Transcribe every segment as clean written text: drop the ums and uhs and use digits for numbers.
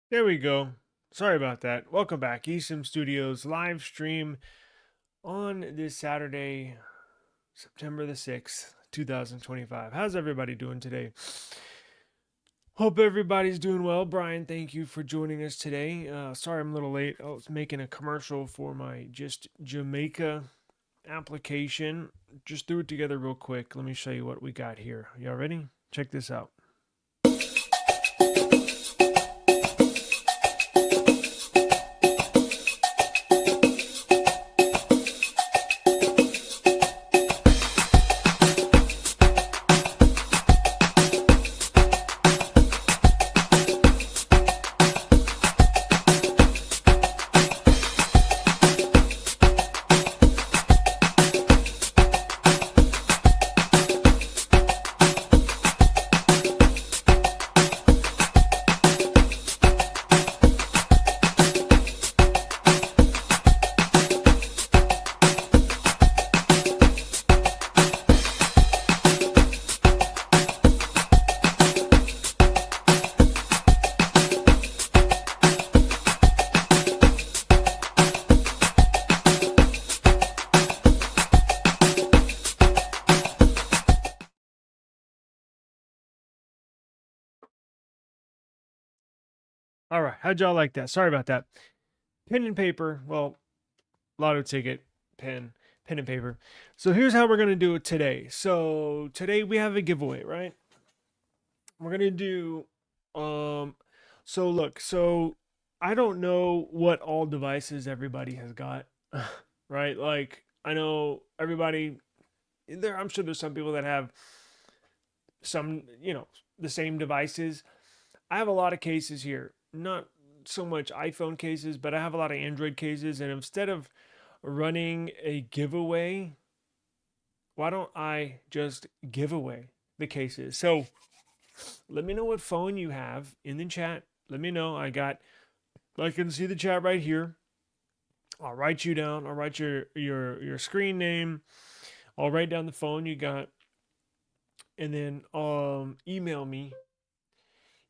There we go. Sorry about that. Welcome back. eSIMstudios live stream on this Saturday, September the 6th, 2025. How's everybody doing today? Hope everybody's doing well. Brian, thank you for joining us today. Sorry I'm a little late. I was making a commercial for my Just Jamaica application. Just threw it together real quick. Let me show you what we got here. Y'all ready? Check this out. All right. How'd y'all like that? Sorry about that. Pen and paper. Well, lotto ticket, pen and paper. So here's how we're going to do it today. So today we have a giveaway, right? We're going to do so look, so I don't know what all devices everybody has got, right? Like I know everybody there, I'm sure there's some people that have some, the same devices. I have a lot of cases here. Not so much iPhone cases, but I have a lot of Android cases, and instead of running a giveaway, why don't I just give away the cases? So let me know what phone you have in the chat. Let me know. I can see the chat right here. I'll write you down. I'll write your screen name. I'll write down the phone you got, and then email me.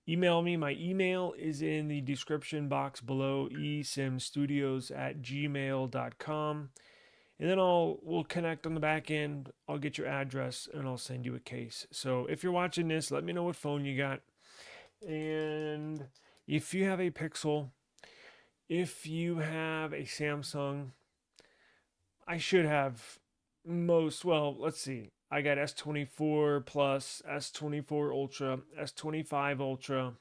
Email me. My email is in the description box below, eSIMstudios@gmail.com. And then we'll connect on the back end. I'll get your address and I'll send you a case. So if you're watching this, let me know what phone you got. And if you have a Pixel, if you have a Samsung, I should have let's see. I got S24 Plus, S24 Ultra, S25 Ultra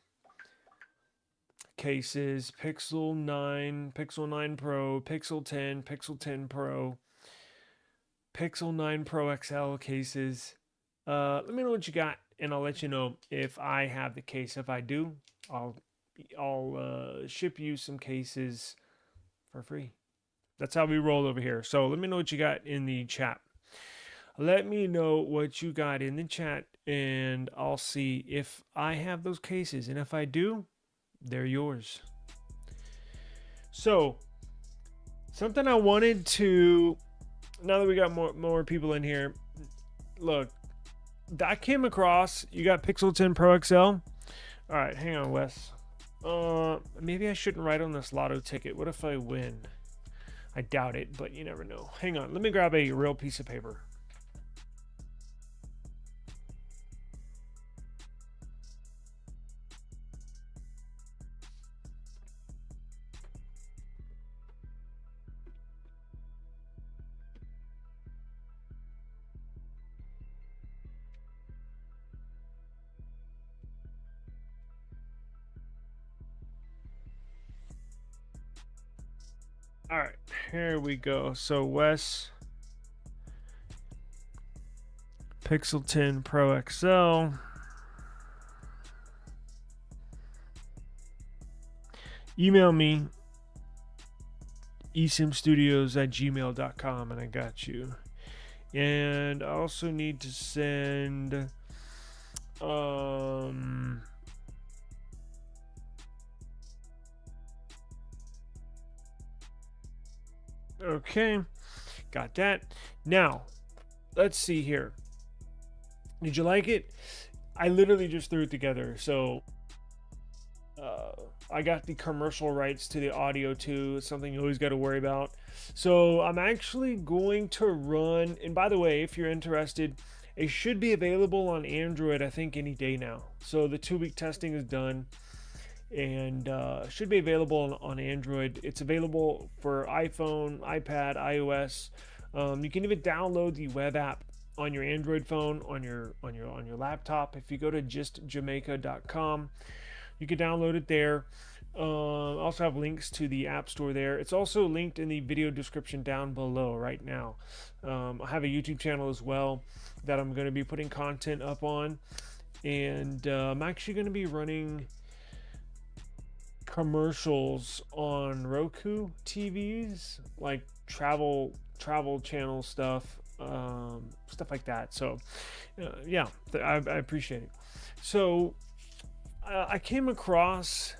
cases, Pixel 9, Pixel 9 Pro, Pixel 10, Pixel 10 Pro, Pixel 9 Pro XL cases. Let me know what you got, and I'll let you know if I have the case. If I do, I'll ship you some cases for free. That's how we roll over here. So let me know what you got in the chat. Let me know what you got in the chat, and I'll see if I have those cases. And if I do, they're yours. So, something I wanted to, now that we got more people in here, look, I came across, you got Pixel 10 Pro XL. All right, hang on, Wes. Maybe I shouldn't write on this lotto ticket. What if I win? I doubt it, but you never know. Hang on, let me grab a real piece of paper. All right, here we go. So Wes, Pixel 10 Pro XL. Email me, eSIMstudios@gmail.com, and I got you. And I also need to send okay, got that. Now let's see here. Did you like it? I literally just threw it together. So I got the commercial rights to the audio too. It's something you always got to worry about. So I'm actually going to run, and by the way, if you're interested, it should be available on Android, I think, any day now. So the 2-week testing is done, and should be available on Android. It's available for iPhone, iPad, iOS. You can even download the web app on your Android phone, on your laptop. If you go to justjamaica.com, you can download it there. Also have links to the App Store there. It's also linked in the video description down below right now. I have a YouTube channel as well that I'm going to be putting content up on, and I'm actually going to be running commercials on Roku TVs, like travel channel stuff, stuff like that. So yeah, I appreciate it. So I came across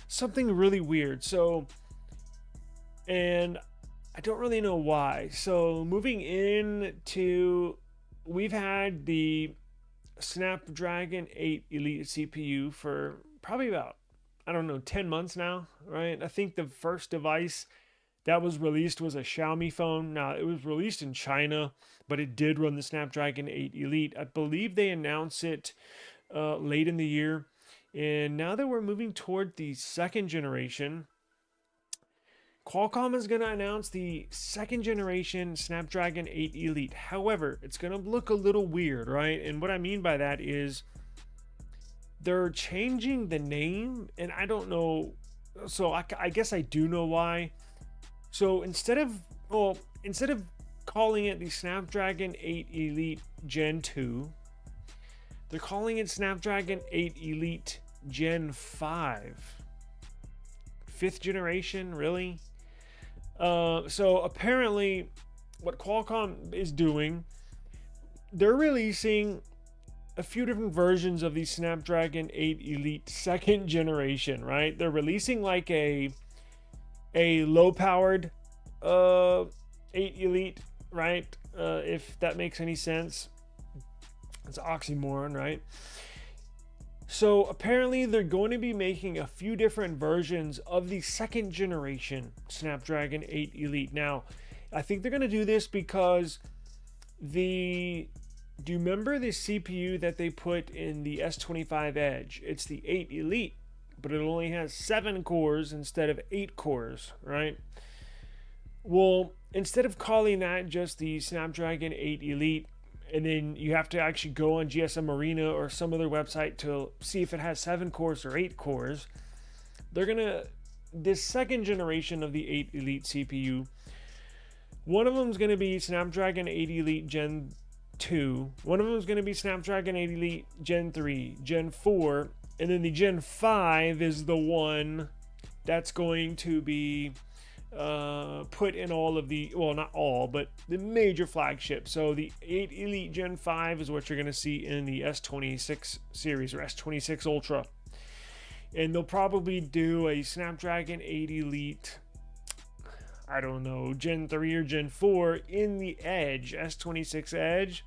something really weird. So, and I don't really know why. So moving into, we've had the Snapdragon 8 Elite CPU for probably about, I don't know, 10 months now, right? I think the first device that was released was a Xiaomi phone. Now, it was released in China, but it did run the Snapdragon 8 Elite. I believe they announced it late in the year. And now that we're moving toward the second generation, Qualcomm is going to announce the second generation Snapdragon 8 Elite. However, it's going to look a little weird, right? And what I mean by that is they're changing the name, and I don't know. So I guess I do know why. So instead of calling it the Snapdragon 8 Elite Gen 2, they're calling it Snapdragon 8 Elite Gen 5. 5th generation, really? So apparently what Qualcomm is doing, they're releasing a few different versions of the Snapdragon 8 Elite 2nd generation, right? They're releasing like a low powered 8 Elite, right? If that makes any sense. It's an oxymoron, right? So apparently they're going to be making a few different versions of the 2nd generation Snapdragon 8 Elite. Now, I think they're going to do this because do you remember the CPU that they put in the S26 Edge? It's the 8 Elite, but it only has 7 cores instead of 8 cores, right? Well, instead of calling that just the Snapdragon 8 Elite, and then you have to actually go on GSM Arena or some other website to see if it has 7 cores or 8 cores, they're gonna, this second generation of the 8 Elite CPU, one of them is going to be Snapdragon 8 Elite Gen 2, one of them is going to be Snapdragon 8 Elite Gen 3, Gen 4, and then the Gen 5 is the one that's going to be put in all of the, well, not all, but the major flagships. So the 8 Elite Gen 5 is what you're going to see in the S26 series or S26 Ultra. And they'll probably do a Snapdragon 8 Elite, I don't know, Gen 3 or Gen 4 in the Edge, S26 Edge.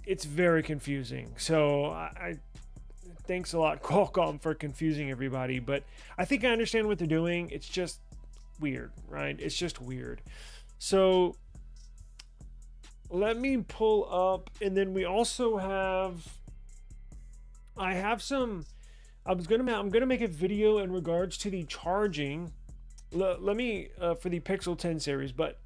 It's very confusing. So I thanks a lot, Qualcomm, for confusing everybody. But I think I understand what they're doing. It's just weird, right? It's just weird. So let me pull up, and then we also have, I'm gonna make a video in regards to the charging. Let me for the Pixel 10 series, but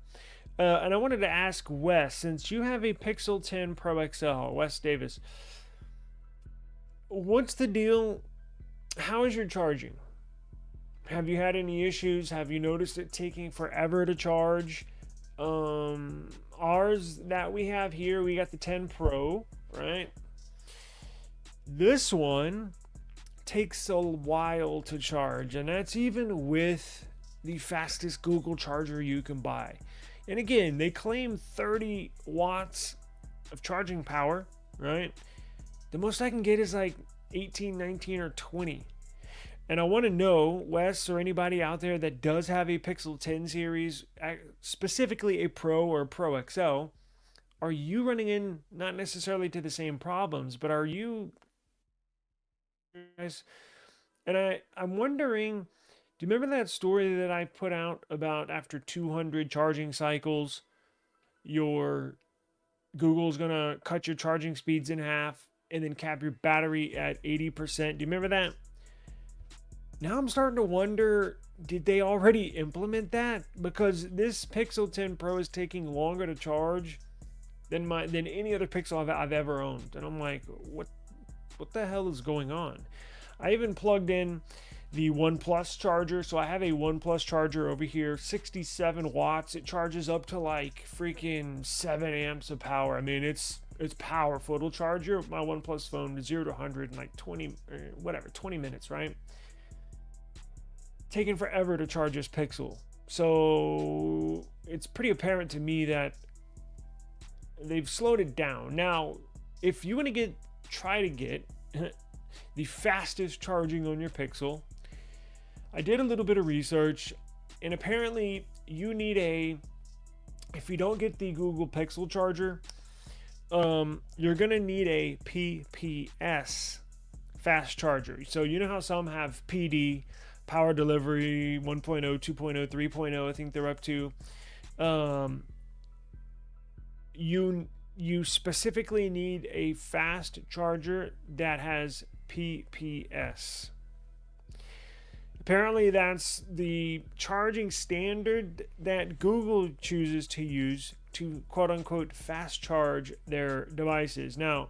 and I wanted to ask Wes, since you have a Pixel 10 Pro XL, Wes Davis, what's the deal? How is your charging? Have you had any issues? Have you noticed it taking forever to charge? Ours that we have here, we got the 10 Pro, right? This one takes a while to charge, and that's even with the fastest Google charger you can buy. And again, they claim 30 watts of charging power, right? The most I can get is like 18, 19, or 20. And I want to know, Wes, or anybody out there that does have a Pixel 10 series, specifically a Pro or Pro XL, are you running in, not necessarily to the same problems, but are you guys And I'm wondering, do you remember that story that I put out about after 200 charging cycles, your Google's gonna cut your charging speeds in half and then cap your battery at 80%? Do you remember that? Now I'm starting to wonder, did they already implement that? Because this Pixel 10 Pro is taking longer to charge than any other Pixel I've ever owned. And I'm like, what the hell is going on? I even plugged in the OnePlus charger. So I have a OnePlus charger over here, 67 watts. It charges up to like freaking 7 amps of power. I mean, it's powerful. It'll charge my OnePlus phone to 0 to 100 in like 20 minutes, right? Taking forever to charge this Pixel. So it's pretty apparent to me that they've slowed it down. Now, if you want to try to get the fastest charging on your Pixel, I did a little bit of research, and apparently you need if you don't get the Google Pixel charger, you're gonna need a PPS fast charger. So you know how some have PD, power delivery 1.0, 2.0, 3.0, I think they're up to. You specifically need a fast charger that has PPS. Apparently that's the charging standard that Google chooses to use to quote unquote fast charge their devices. Now,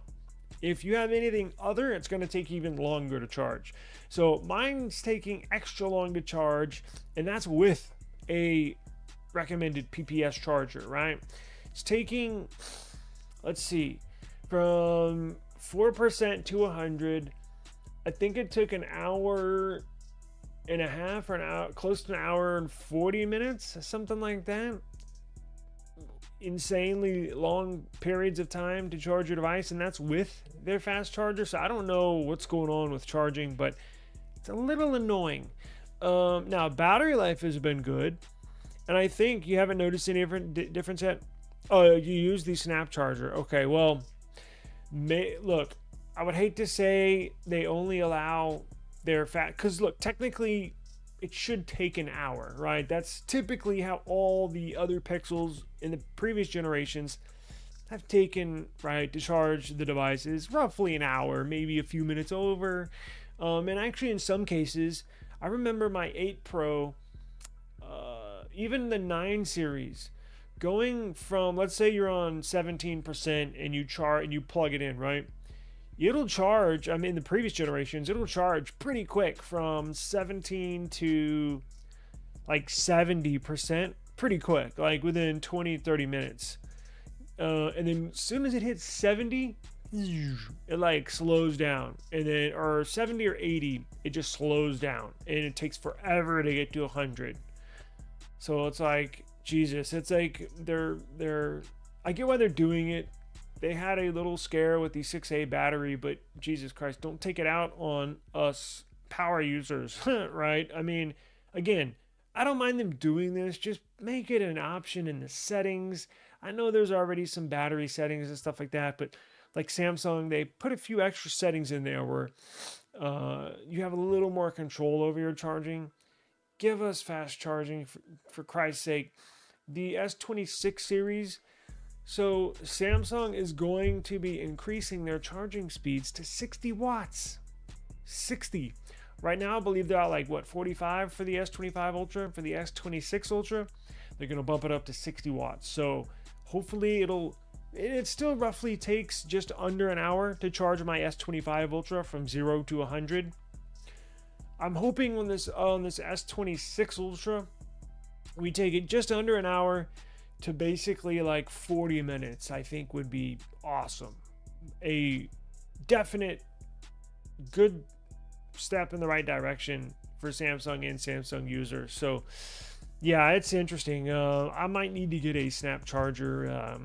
if you have anything other, it's going to take even longer to charge. So mine's taking extra long to charge, and that's with a recommended PPS charger, right? It's taking, let's see, from 4% to 100. I think it took an hour and a half, or an hour, close to an hour and 40 minutes, something like that. Insanely long periods of time to charge your device, and that's with their fast charger. So I don't know what's going on with charging, but it's a little annoying. Now battery life has been good, and I think you haven't noticed any difference yet. Oh, you use the Snap charger. Okay, well, look, I would hate to say they only allow their because look, technically it should take an hour, right? That's typically how all the other Pixels in the previous generations have taken, right, to charge the devices. Roughly an hour, maybe a few minutes over. And actually in some cases, I remember my 8 Pro, even the 9 series, going from, let's say you're on 17% and you plug it in, right? It'll charge, I mean, in the previous generations, it'll charge pretty quick from 17 to like 70%, pretty quick, like within 20-30 minutes. And then as soon as it hits 70, it like slows down. And then, or 70 or 80, it just slows down. And it takes forever to get to 100. So it's like, Jesus, it's like I get why they're doing it. They had a little scare with the 6A battery, but Jesus Christ, don't take it out on us power users, right? I mean, again, I don't mind them doing this. Just make it an option in the settings. I know there's already some battery settings and stuff like that, but like Samsung, they put a few extra settings in there where you have a little more control over your charging. Give us fast charging, for Christ's sake. The S26 series, so Samsung is going to be increasing their charging speeds to 60 watts. 60. Right now, I believe they're at like, what, 45 for the S25 Ultra? For the S26 Ultra, they're going to bump it up to 60 watts. So hopefully it still roughly takes just under an hour to charge my S25 Ultra from 0 to 100. I'm hoping on this S26 Ultra, we take it just under an hour to basically like 40 minutes. I think would be awesome. A definite good step in the right direction for Samsung and Samsung users. So yeah, it's interesting. I might need to get a Snap charger.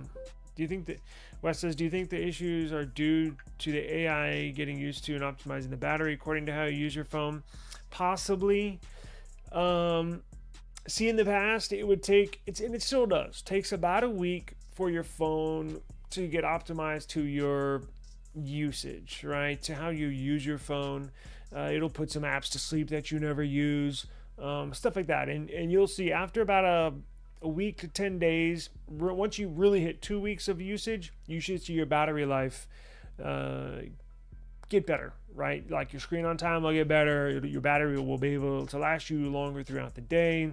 Do you think that, Wes says, do you think the issues are due to the AI getting used to and optimizing the battery according to how you use your phone? Possibly. See, in the past, it would take, and it still does, takes about a week for your phone to get optimized to your usage, right? To how you use your phone. It'll put some apps to sleep that you never use, stuff like that. And you'll see after about a week to 10 days, once you really hit 2 weeks of usage, you should see your battery life get better, right? Like your screen on time will get better. Your battery will be able to last you longer throughout the day.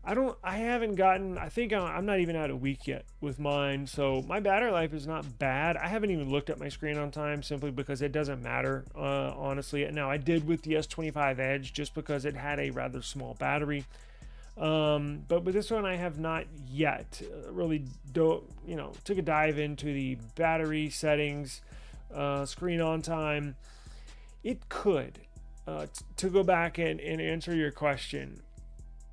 I haven't gotten, I think I'm not even at a week yet with mine. So my battery life is not bad. I haven't even looked at my screen on time simply because it doesn't matter, honestly. Now I did with the S26 Edge just because it had a rather small battery. But with this one, I have not yet really took a dive into the battery settings, screen on time. It could, to go back and answer your question,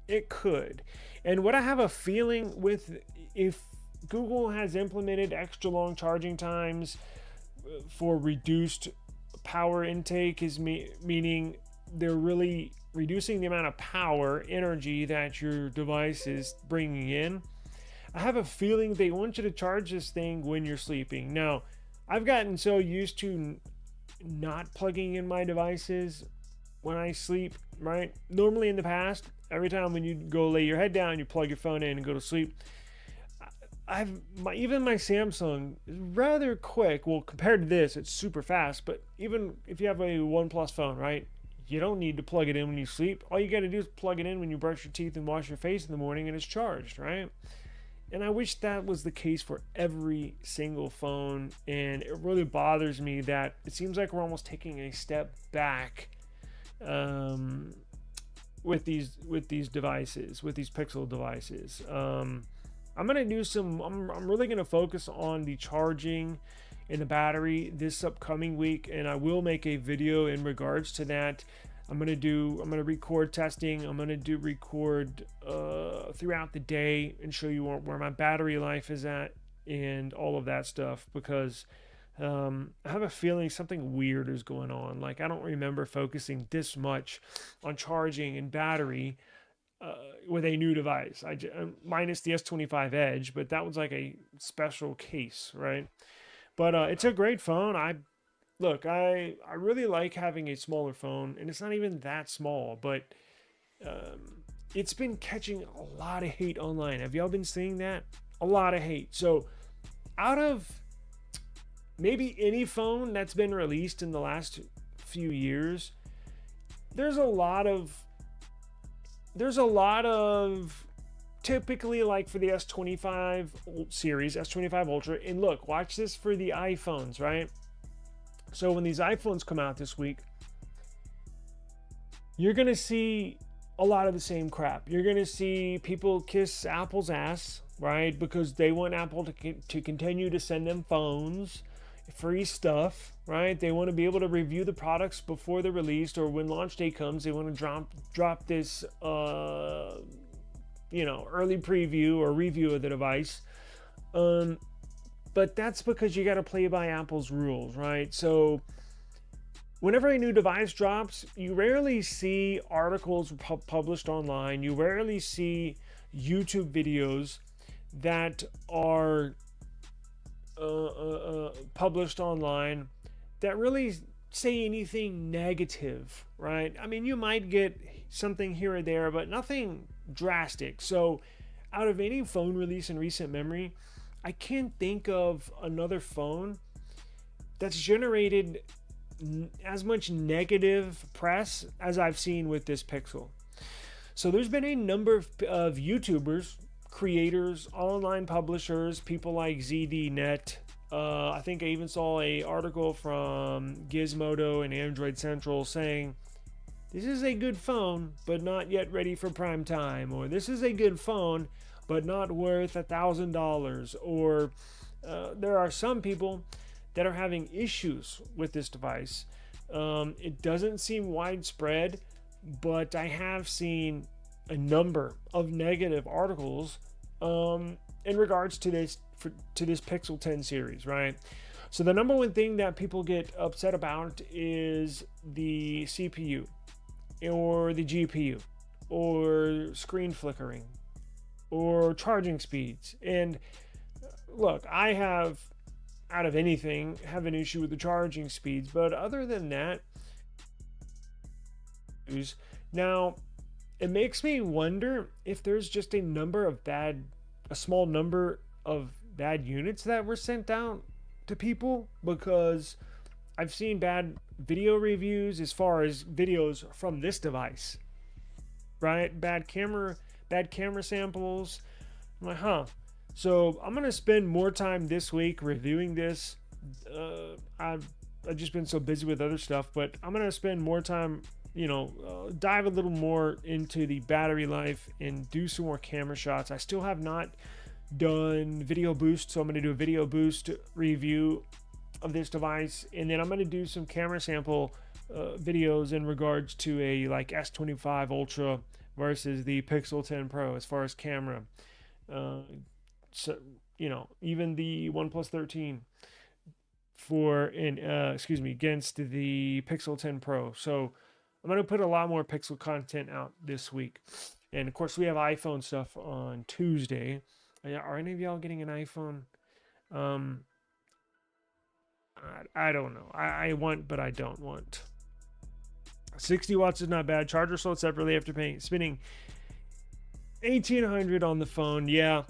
it could. And what I have a feeling with, if Google has implemented extra long charging times for reduced power intake, is meaning they're really reducing the amount of power energy that your device is bringing in. I have a feeling they want you to charge this thing when you're sleeping. Now, I've gotten so used to not plugging in my devices when I sleep, right? Normally in the past, every time when you go lay your head down, you plug your phone in and go to sleep. Even my Samsung is rather quick. Well, compared to this, it's super fast. But even if you have a OnePlus phone, right? You don't need to plug it in when you sleep. All you got to do is plug it in when you brush your teeth and wash your face in the morning, and it's charged, right? And I wish that was the case for every single phone. And it really bothers me that it seems like we're almost taking a step back with these devices, with these Pixel devices. I'm gonna do some. I'm really gonna focus on the charging and the battery this upcoming week, and I will make a video in regards to that. I'm gonna record testing. I'm gonna record throughout the day and show you where my battery life is at and all of that stuff, because I have a feeling something weird is going on. Like, I don't remember focusing this much on charging and battery with a new device. Minus the S26 Edge, but that was like a special case, right? But it's a great phone. I really like having a smaller phone, and it's not even that small, but it's been catching a lot of hate online. Have y'all been seeing that? A lot of hate. So out of maybe any phone that's been released in the last few years, there's a lot of typically, like for the S25 series, S25 Ultra, and look, watch this for the iPhones, right? So when these iPhones come out this week, you're gonna see a lot of the same crap. You're gonna see people kiss Apple's ass, right? Because they want Apple to continue to send them phones, free stuff, right? They want to be able to review the products before they're released, or when launch day comes, they want to drop this early preview or review of the device. But that's because you got to play by Apple's rules, right? So whenever a new device drops, you rarely see articles published online. You rarely see YouTube videos that are published online that really say anything negative, right? I mean, you might get something here or there, but nothing drastic. So out of any phone release in recent memory, I can't think of another phone that's generated as much negative press as I've seen with this Pixel. So there's been a number of YouTubers, creators, online publishers, people like ZDNet. I think I even saw an article from Gizmodo and Android Central saying, this is a good phone, but not yet ready for prime time. Or this is a good phone, but not worth $1,000. Or there are some people that are having issues with this device. It doesn't seem widespread, but I have seen a number of negative articles in regards to this Pixel 10 series, right? So the number one thing that people get upset about is the CPU or the GPU or screen flickering or charging speeds. And look, I have, out of anything, have an issue with the charging speeds, but other than that, reviews. Now, it makes me wonder if there's just a small number of bad units that were sent out to people, because I've seen bad video reviews as far as videos from this device, right? Bad camera samples. I'm like, huh. So I'm gonna spend more time this week reviewing this. I've just been so busy with other stuff, but I'm gonna spend more time, dive a little more into the battery life and do some more camera shots. I still have not done video boost, so I'm gonna do a video boost review of this device, and then I'm gonna do some camera sample videos in regards to a like S25 Ultra versus the Pixel 10 Pro as far as camera. So even the OnePlus 13 against the Pixel 10 Pro. So I'm going to put a lot more Pixel content out this week. And of course, we have iPhone stuff on Tuesday. Are any of y'all getting an iPhone? I don't know. I want, but I don't want. 60 watts is not bad. Charger sold separately after spending $1,800 on the phone. Yeah,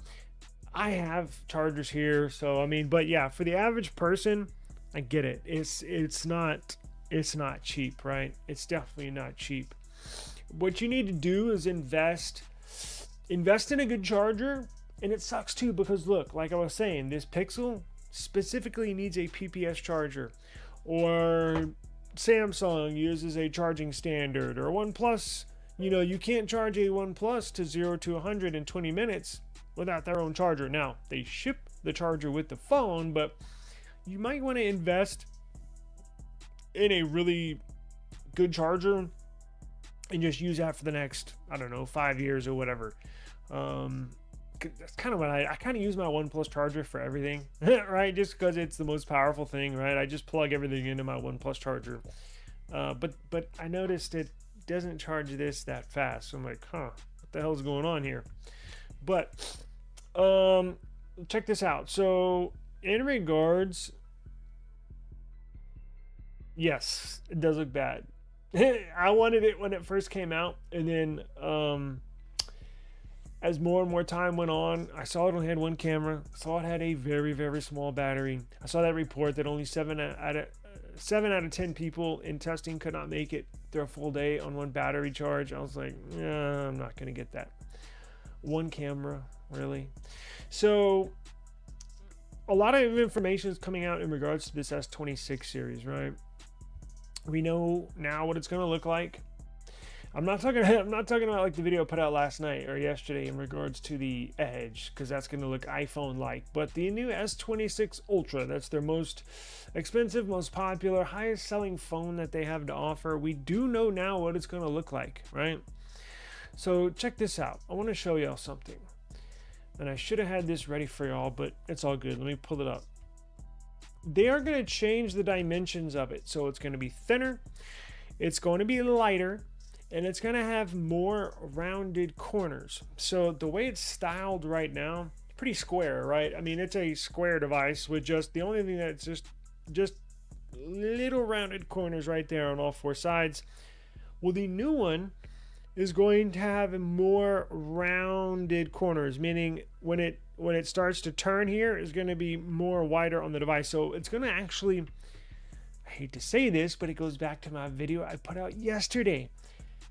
I have chargers here, so I mean, but yeah, for the average person, I get it. It's not cheap, right? It's definitely not cheap. What you need to do is invest in a good charger. And it sucks too, because look, like I was saying, this Pixel specifically needs a PPS charger, or Samsung uses a charging standard, or OnePlus, you can't charge a OnePlus to 0 to 100 in 20 minutes without their own charger. Now, they ship the charger with the phone, but you might want to invest in a really good charger and just use that for the next, 5 years or whatever. That's kind of what I kind of use my OnePlus charger for everything, right? Just because it's the most powerful thing, right? I just plug everything into my OnePlus charger. But I noticed it doesn't charge this that fast. So I'm like, what the hell's going on here? But check this out. So in regards, yes, it does look bad. I wanted it when it first came out, and then as more and more time went on, I saw it only had one camera. I saw it had a very, very small battery. I saw that report that only 7 out of 10 people in testing could not make it through a full day on one battery charge. I was like, nah, I'm not gonna get that. One camera, really? So a lot of information is coming out in regards to this S26 series, right? We know now what it's gonna look like. I'm not talking about like the video I put out last night or yesterday in regards to the Edge, because that's going to look iPhone-like. But the new S26 Ultra, that's their most expensive, most popular, highest selling phone that they have to offer. We do know now what it's going to look like, right? So check this out. I want to show y'all something. And I should have had this ready for y'all, but it's all good. Let me pull it up. They are going to change the dimensions of it. So it's going to be thinner. It's going to be lighter. And it's going to have more rounded corners. So the way it's styled right now, pretty square, right? I mean, it's a square device with just the only thing that's just little rounded corners right there on all four sides. Well, the new one is going to have more rounded corners, meaning when it starts to turn here, it's going to be more wider on the device. So it's going to actually, I hate to say this, but it goes back to my video I put out yesterday.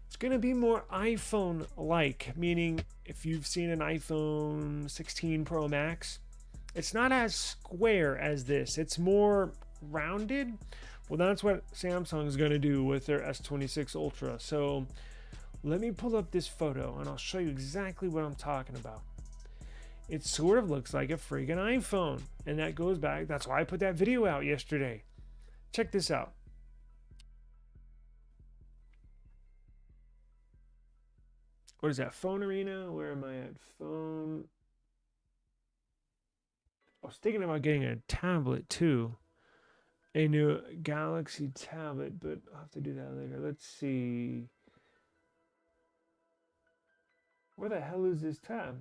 It's going to be more iPhone-like, meaning if you've seen an iPhone 16 Pro Max, it's not as square as this. It's more rounded. Well, that's what Samsung is going to do with their S26 Ultra. So let me pull up this photo, and I'll show you exactly what I'm talking about. It sort of looks like a friggin' iPhone, and that goes back. That's why I put that video out yesterday. Check this out. What is that? Phone Arena? Where am I at? Phone. I was thinking about getting a tablet too. A new Galaxy tablet, but I'll have to do that later. Let's see. Where the hell is this tab?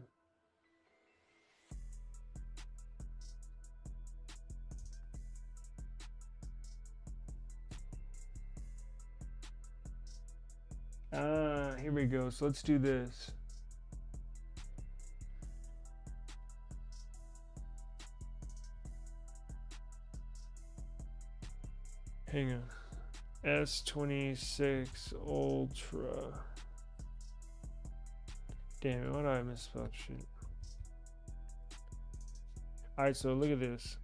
Here we go. So let's do this. Hang on. S26 Ultra. Damn it, why did I misspell shit? Alright, so look at this.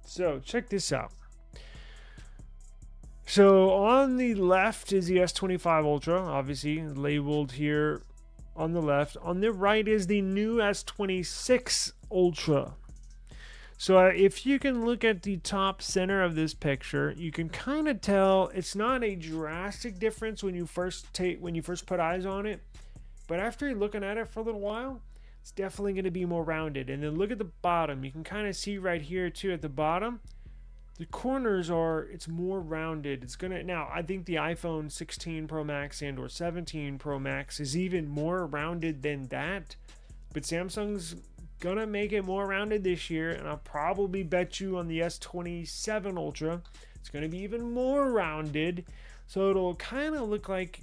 So check this out. So on the left is the S25 Ultra, obviously labeled here on the left. On the right is the new S26 Ultra. So if you can look at the top center of this picture, you can kind of tell it's not a drastic difference when you first put eyes on it, but after you're looking at it for a little while, it's definitely going to be more rounded. And then look at the bottom. You can kind of see right here too at the bottom. The corners it's more rounded. It's gonna, now I think the iPhone 16 Pro Max and or 17 Pro Max is even more rounded than that, but Samsung's gonna make it more rounded this year, and I'll probably bet you on the S27 Ultra it's gonna be even more rounded, so it'll kind of look like,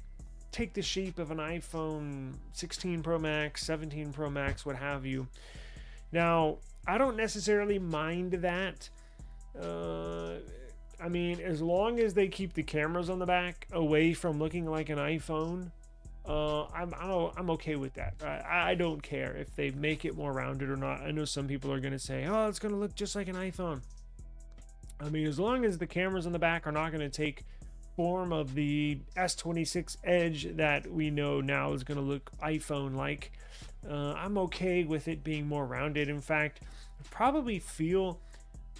take the shape of an iPhone 16 Pro Max, 17 Pro Max, what have you. Now I don't necessarily mind that. I mean, as long as they keep the cameras on the back away from looking like an iPhone, I'm okay with that. I don't care if they make it more rounded or not. I know some people are going to say, oh, it's going to look just like an iPhone. I mean, as long as the cameras on the back are not going to take form of the S26 Edge that we know now is going to look iPhone-like, I'm okay with it being more rounded. In fact, probably feel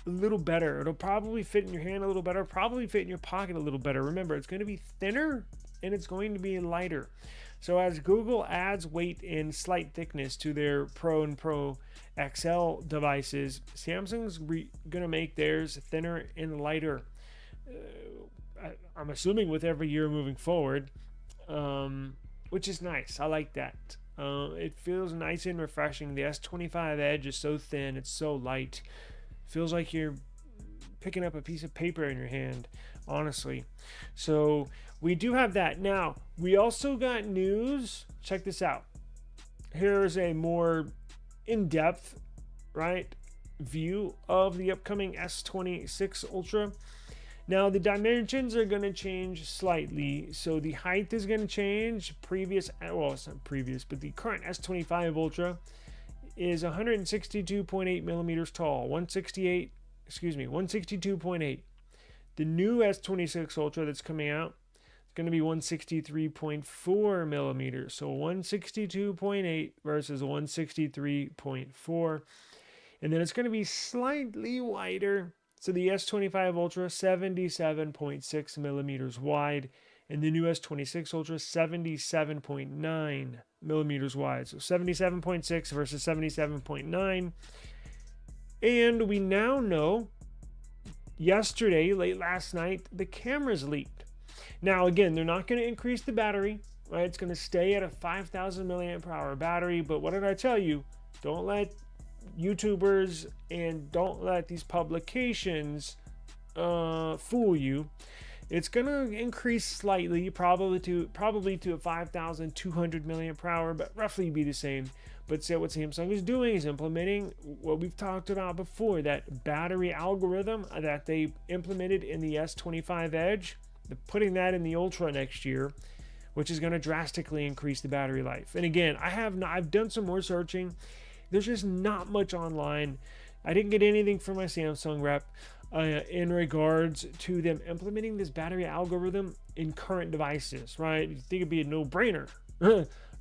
a little better. It'll probably fit in your hand a little better, probably fit in your pocket a little better. Remember, it's going to be thinner and it's going to be lighter. So as Google adds weight and slight thickness to their Pro and Pro XL devices, Samsung's going to make theirs thinner and lighter. I'm assuming with every year moving forward, which is nice. I like that. It feels nice and refreshing. The S25 Edge is so thin, it's so light. Feels like you're picking up a piece of paper in your hand, honestly. So we do have that. Now, we also got news. Check this out. Here's a more in-depth, right, view of the upcoming S26 Ultra. Now, the dimensions are going to change slightly. So the height is going to change. Well, it's not previous, but the current S25 Ultra is 162.8 millimeters tall, 162.8. The new S26 Ultra that's coming out is going to be 163.4 millimeters. So 162.8 versus 163.4. And then it's going to be slightly wider. So the S25 Ultra, 77.6 millimeters wide. And the new S26 Ultra, 77.9 millimeters wide. So 77.6 versus 77.9. And we now know, yesterday, late last night, the cameras leaked. Now, again, they're not going to increase the battery, right? It's going to stay at a 5,000 milliamp hour battery. But what did I tell you? Don't let YouTubers and don't let these publications fool you. It's going to increase slightly, probably to a 5,200 milliamp hour, but roughly be the same. But so what Samsung is doing is implementing what we've talked about before, that battery algorithm that they implemented in the S25 Edge. They're putting that in the Ultra next year, which is going to drastically increase the battery life. And again, I've done some more searching. There's just not much online. I didn't get anything from my Samsung rep in regards to them implementing this battery algorithm in current devices, right? You think it'd be a no-brainer,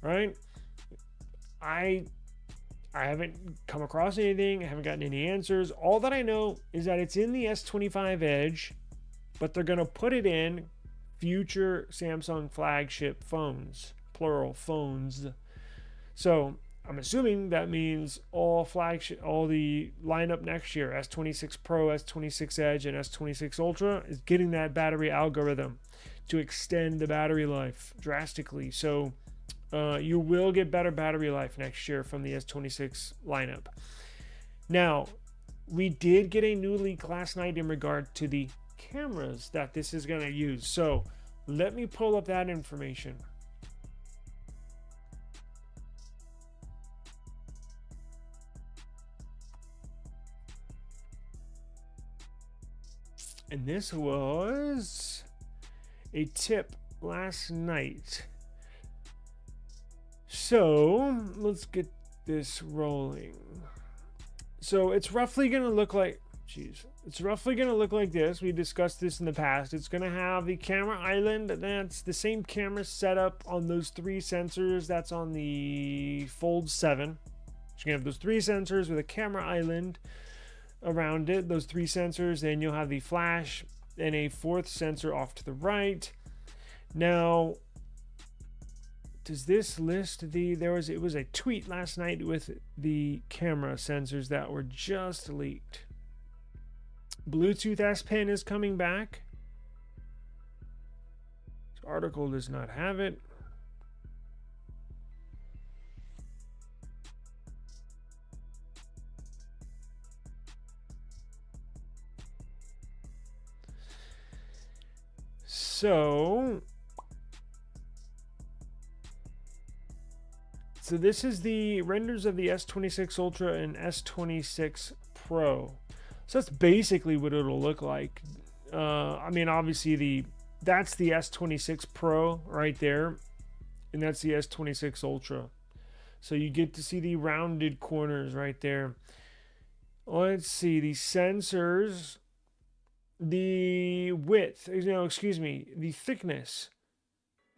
right? I haven't come across anything. I haven't gotten any answers. All that I know is that it's in the S25 Edge, but they're going to put it in future Samsung flagship phones, plural phones. So I'm assuming that means all the lineup next year, S26 Pro, S26 Edge, and S26 Ultra, is getting that battery algorithm to extend the battery life drastically. So You will get better battery life next year from the S26 lineup. Now, we did get a new leak last night in regard to the cameras that this is going to use. So let me pull up that information. And this was a tip last night. So let's get this rolling. So it's roughly going to look like, it's roughly going to look like this. We discussed this in the past. It's going to have the camera island. That's the same camera setup on those 3 sensors that's on the Fold 7. You're going to have those 3 sensors with a camera island around it, those 3 sensors. Then you'll have the flash and a 4th sensor off to the right. Now, does this list the, it was a tweet last night with the camera sensors that were just leaked. Bluetooth S Pen is coming back. This article does not have it. So this is the renders of the S26 Ultra and S26 Pro. So that's basically what it'll look like. I mean, obviously that's the S26 Pro right there, and that's the S26 Ultra. So you get to see the rounded corners right there. Let's see, the sensors, the width, the thickness.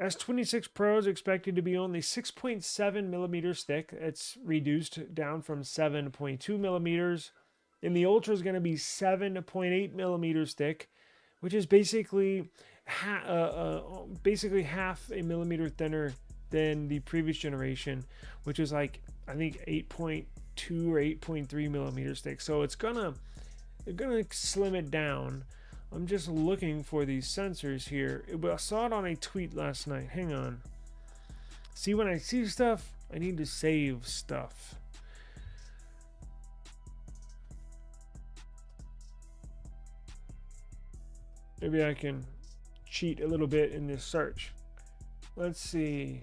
S26 Pro is expected to be only 6.7 millimeters thick. It's reduced down from 7.2 millimeters. And the Ultra is going to be 7.8 millimeters thick, which is basically half a millimeter thinner than the previous generation, which is like, I think 8.2 or 8.3 millimeters thick. So it's gonna slim it down. I'm just looking for these sensors here. I saw it on a tweet last night. Hang on. See, when I see stuff, I need to save stuff. Maybe I can cheat a little bit in this search. Let's see.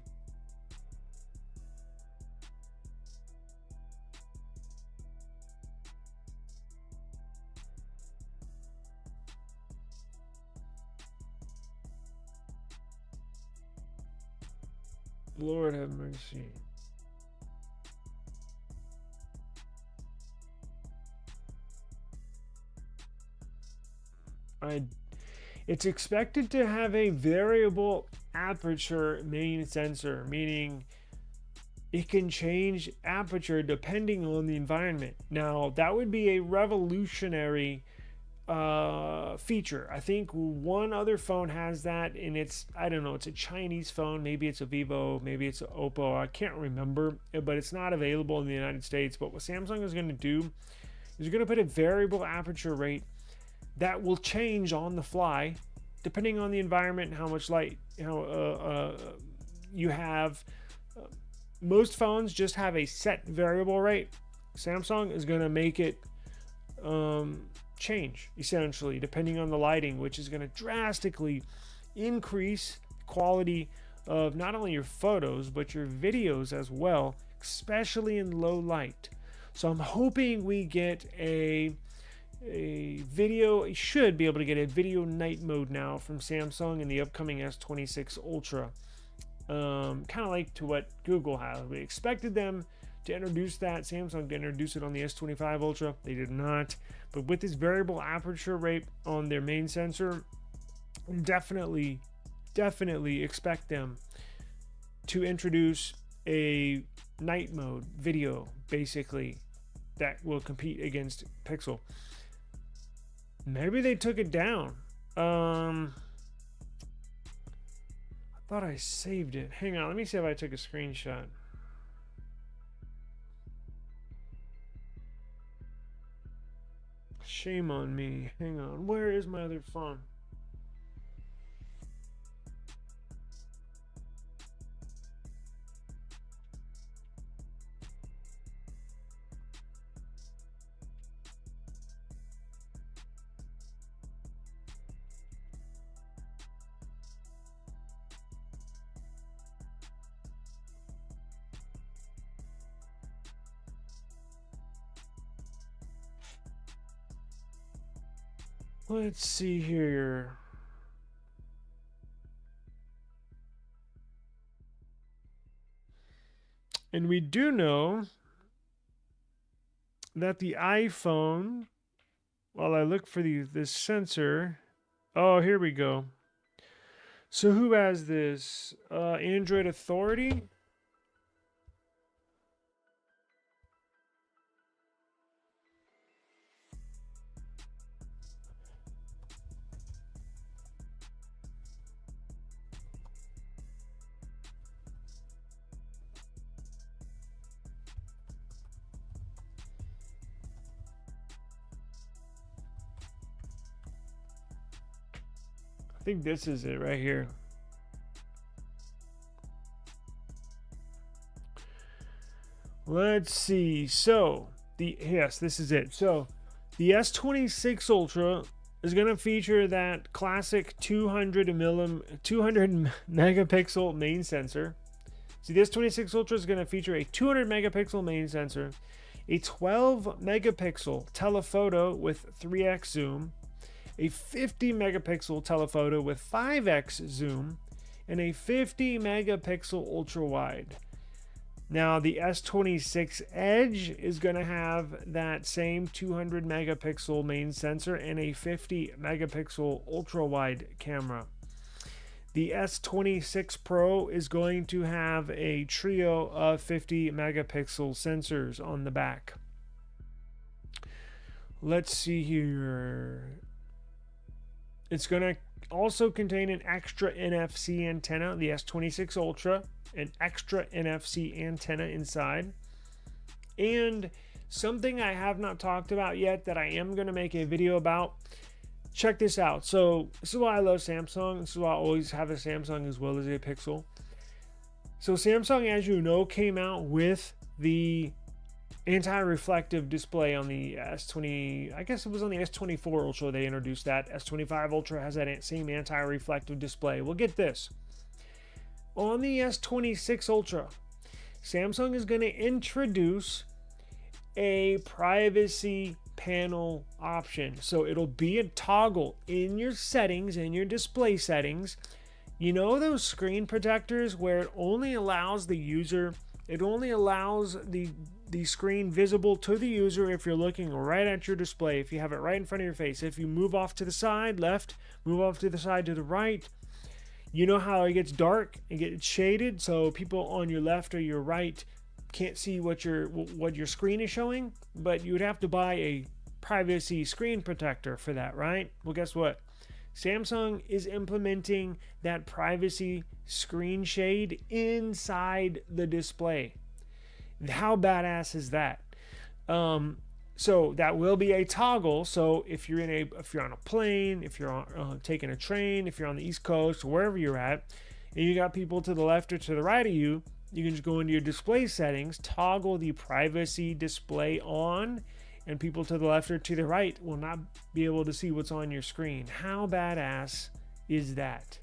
Lord have mercy. It's expected to have a variable aperture main sensor, meaning it can change aperture depending on the environment. Now, that would be a revolutionary feature. I think one other phone has that, and I don't know, it's a Chinese phone. Maybe it's a Vivo, maybe it's an Oppo. I can't remember, but it's not available in the United States. But what Samsung is going to do is you're going to put a variable aperture rate that will change on the fly depending on the environment and how much light you have. Most phones just have a set variable rate. Samsung is going to make it change essentially depending on the lighting, which is going to drastically increase quality of not only your photos but your videos as well, especially in low light. So I'm hoping we get a video. You should be able to get a video night mode now from Samsung in the upcoming S26 Ultra, kind of like to what Google has. We expected them to introduce that, Samsung to introduce it on the S25 Ultra. They did not, but with this variable aperture rate on their main sensor, definitely expect them to introduce a night mode video, basically, that will compete against Pixel. Maybe they took it down. I thought I saved it. Hang on, let me see if I took a screenshot. Shame on me. Hang on, where is my other phone? Let's see here. And we do know that the iPhone, while I look for this sensor, oh, here we go. So who has this? Android Authority? I think this is it right here. Let's see. So yes, this is it. So the S26 Ultra is going to feature that classic 200 megapixel main sensor. See, the S26 Ultra is going to feature a 200 megapixel main sensor, a 12 megapixel telephoto with 3x zoom, a 50 megapixel telephoto with 5x zoom, and a 50 megapixel ultra wide. Now, the S26 Edge is going to have that same 200 megapixel main sensor and a 50 megapixel ultra wide camera. The S26 Pro is going to have a trio of 50 megapixel sensors on the back. Let's see here. It's going to also contain an extra NFC antenna, the S26 Ultra, an extra NFC antenna inside. And something I have not talked about yet that I am going to make a video about. Check this out. So this is why I love Samsung. This is why I always have a Samsung as well as a Pixel. So Samsung, as you know, came out with the anti-reflective display on the S20, I guess it was on the S24 Ultra they introduced that. S25 Ultra has that same anti-reflective display. Well, get this. On the S26 Ultra, Samsung is going to introduce a privacy panel option. So it'll be a toggle in your settings, in your display settings. You know those screen protectors where it only allows the user, it only allows the screen visible to the user if you're looking right at your display, if you have it right in front of your face. If you move off to the side, left, move off to the side to the right, you know how it gets dark and gets shaded, so people on your left or your right can't see what your screen is showing, but you would have to buy a privacy screen protector for that, right? Well, guess what? Samsung is implementing that privacy screen shade inside the display. How badass is that? So that will be a toggle. So if you're on a plane, if you're taking a train, if you're on the East Coast, or wherever you're at, and you got people to the left or to the right of you, you can just go into your display settings, toggle the privacy display on, and people to the left or to the right will not be able to see what's on your screen. How badass is that?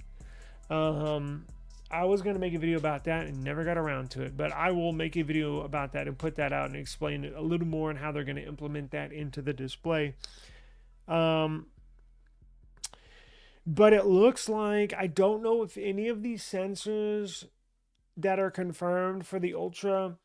I was going to make a video about that and never got around to it, but I will make a video about that and put that out and explain it a little more and how they're going to implement that into the display. But it looks like, I don't know if any of these sensors that are confirmed for the Ultra,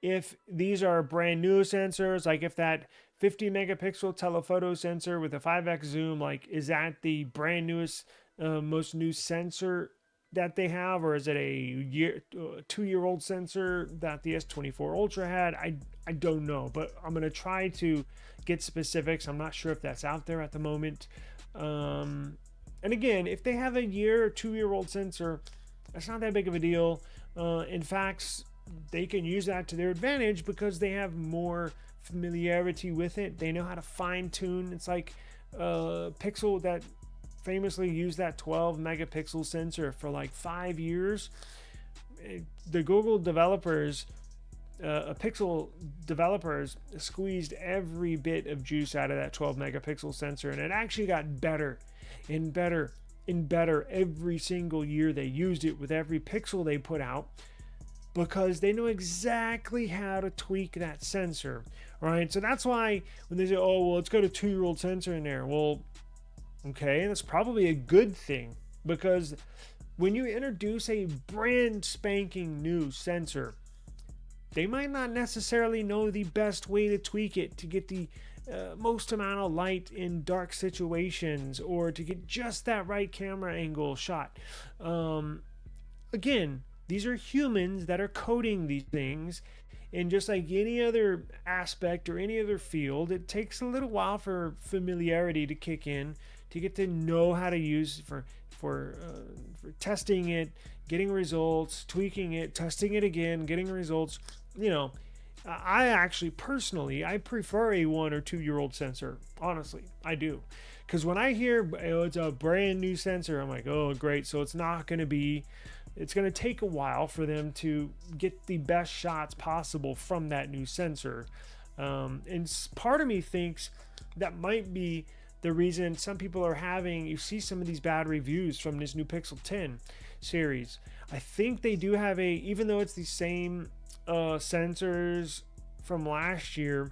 if these are brand new sensors, like if that 50 megapixel telephoto sensor with a 5x zoom, like is that the brand newest, most new sensor that they have, or is it a 2-year-old sensor that the S24 Ultra had? I don't know, but I'm going to try to get specifics. I'm not sure if that's out there at the moment. And again, if they have a year or 2-year-old sensor, that's not that big of a deal. In fact, they can use that to their advantage because they have more familiarity with it. They know how to fine tune. It's like Pixel that famously used that 12 megapixel sensor for like 5 years. The Google developers, Pixel developers squeezed every bit of juice out of that 12 megapixel sensor, and it actually got better and better and better every single year they used it with every pixel they put out, because they know exactly how to tweak that sensor, right? So that's why when they say, oh, well, it's got a 2-year-old sensor in there. Well, Okay, and that's probably a good thing, because when you introduce a brand spanking new sensor, they might not necessarily know the best way to tweak it to get the most amount of light in dark situations, or to get just that right camera angle shot. Again, these are humans that are coding these things, and just like any other aspect or any other field, it takes a little while for familiarity to kick in, to get to know how to use for testing it, getting results, tweaking it, testing it again, getting results. You know, I actually personally I prefer a 1 or 2 year old sensor. Honestly, I do, because when I hear, oh, it's a brand new sensor, I'm like, oh great, so it's not going to be. It's going to take a while for them to get the best shots possible from that new sensor. And part of me thinks that might be the reason some people are having, you see some of these bad reviews from this new Pixel 10 series. I think they do have even though it's the same sensors from last year,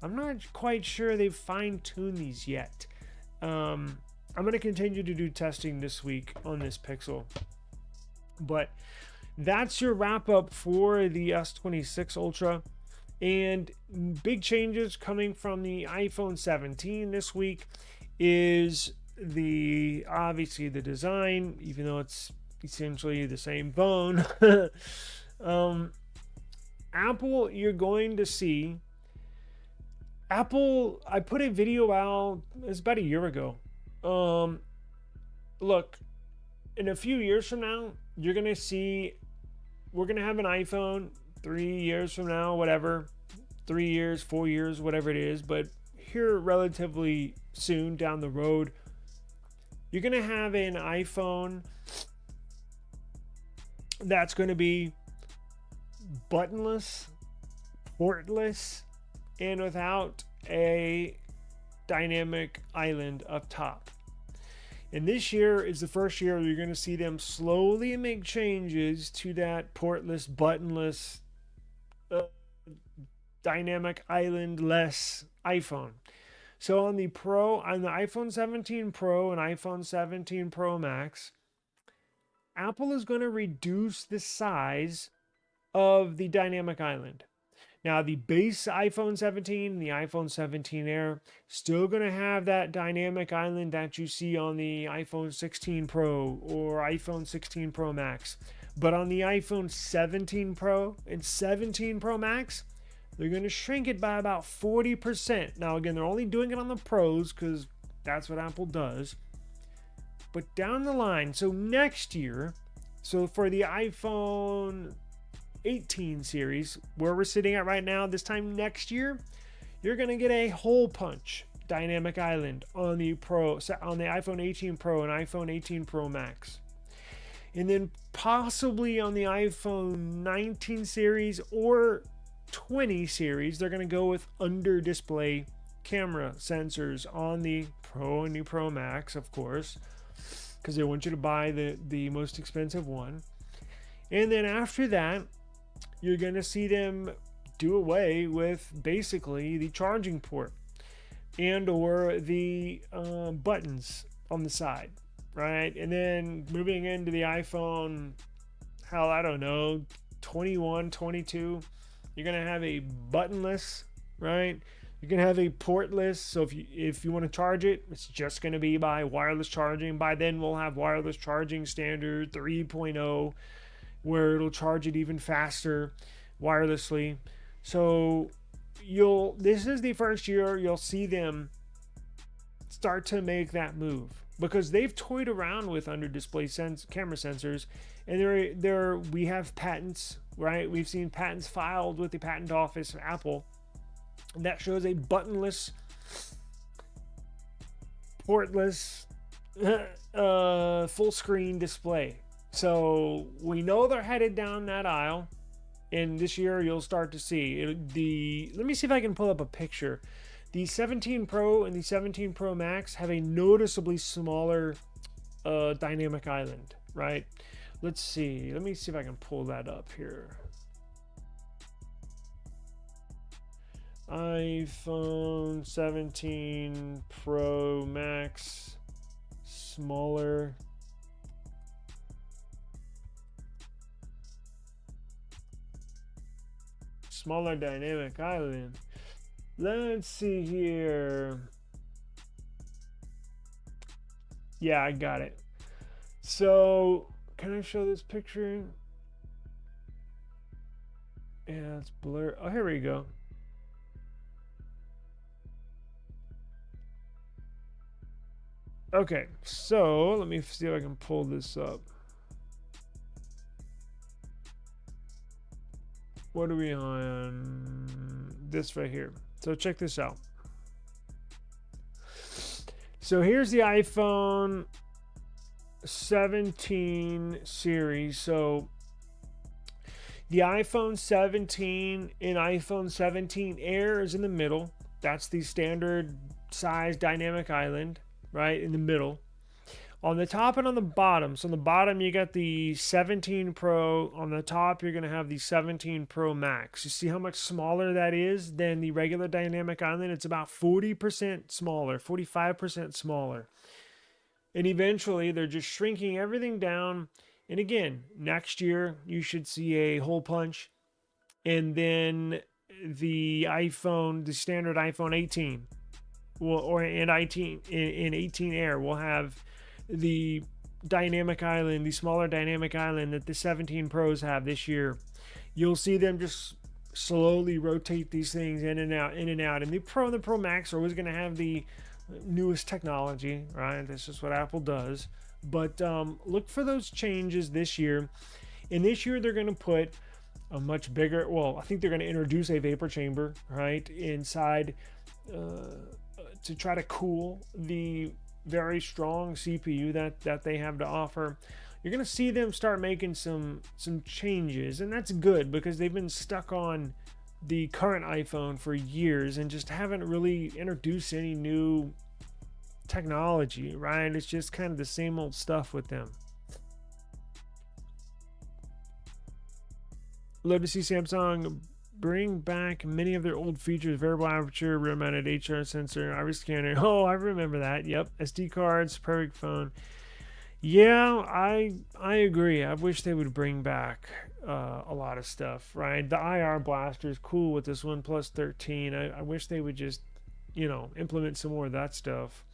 I'm not quite sure they've fine-tuned these yet. I'm going to continue to do testing this week on this Pixel. But that's your wrap up for the S26 Ultra. And big changes coming from the iPhone 17 this week is obviously the design, even though it's essentially the same phone. Apple, you're going to see Apple. I put a video out, it's about a year ago. Look, in a few years from now, you're going to see, we're going to have an iPhone 3 years from now, whatever, 3 years, 4 years, whatever it is. But here, relatively soon down the road, you're going to have an iPhone that's going to be buttonless, portless, and without a dynamic island up top. And this year is the first year you're going to see them slowly make changes to that portless, buttonless, dynamic island-less iPhone. So on the iPhone 17 Pro and iPhone 17 Pro Max, Apple is going to reduce the size of the dynamic island. Now, the base iPhone 17 and the iPhone 17 Air still going to have that dynamic island that you see on the iPhone 16 Pro or iPhone 16 Pro Max. But on the iPhone 17 Pro and 17 Pro Max, they're going to shrink it by about 40%. Now, again, they're only doing it on the Pros because that's what Apple does. But down the line, so next year, so for the iPhone 18 series, where we're sitting at right now, this time next year, you're going to get a hole punch dynamic island on the iPhone 18 Pro and iPhone 18 Pro Max. And then possibly on the iPhone 19 series or 20 series, they're going to go with under display camera sensors on the Pro and the Pro Max, of course, because they want you to buy the most expensive one. And then after that, you're going to see them do away with basically the charging port and or the buttons on the side, right? And then moving into the iPhone, hell, I don't know, 21, 22, you're going to have a buttonless, right? You're going to have a portless. So if you want to charge it, it's just going to be by wireless charging. By then, we'll have wireless charging standard 3.0, where it'll charge it even faster wirelessly. So this is the first year you'll see them start to make that move, because they've toyed around with under display camera sensors, and we have patents, right? We've seen patents filed with the patent office of Apple that shows a buttonless, portless, full screen display. So we know they're headed down that aisle, and this year you'll start to see let me see if I can pull up a picture. The 17 Pro and the 17 Pro Max have a noticeably smaller dynamic island, right? Let's see. Let me see if I can pull that up here. iPhone 17 Pro Max smaller dynamic island. Let's see here. Yeah, I got it. So, can I show this picture? Yeah, it's blurred. Oh, here we go. Okay, so let me see if I can pull this up. What are we on? This right here. So check this out. So here's the iPhone 17 series. So the iPhone 17 and iPhone 17 Air is in the middle. That's the standard size dynamic island, right in the middle. On the top and on the bottom. So on the bottom, you got the 17 Pro. On the top, you're going to have the 17 Pro Max. You see how much smaller that is than the regular dynamic island? It's about 40% smaller, 45% smaller. And eventually, they're just shrinking everything down. And again, next year, you should see a hole punch. And then the iPhone, the standard iPhone 18, and 18 Air will have the dynamic island, the smaller dynamic island that the 17 Pros have this year. You'll see them just slowly rotate these things in and out, in and out. And the Pro and the Pro Max are always going to have the newest technology, right? That's just what Apple does. But look for those changes this year. And this year they're going to put a much bigger, well, I think they're going to introduce a vapor chamber, right, inside to try to cool the very strong CPU that they have to offer. You're going to see them start making some changes, and that's good because they've been stuck on the current iPhone for years and just haven't really introduced any new technology, right? It's just kind of the same old stuff with them. Love to see Samsung bring back many of their old features: variable aperture, rear mounted HR sensor, iris scanner. Oh, I remember that. Yep, SD cards, perfect phone. Yeah, I agree. I wish they would bring back a lot of stuff, right? The IR blaster is cool with this OnePlus 13. I wish they would just, implement some more of that stuff.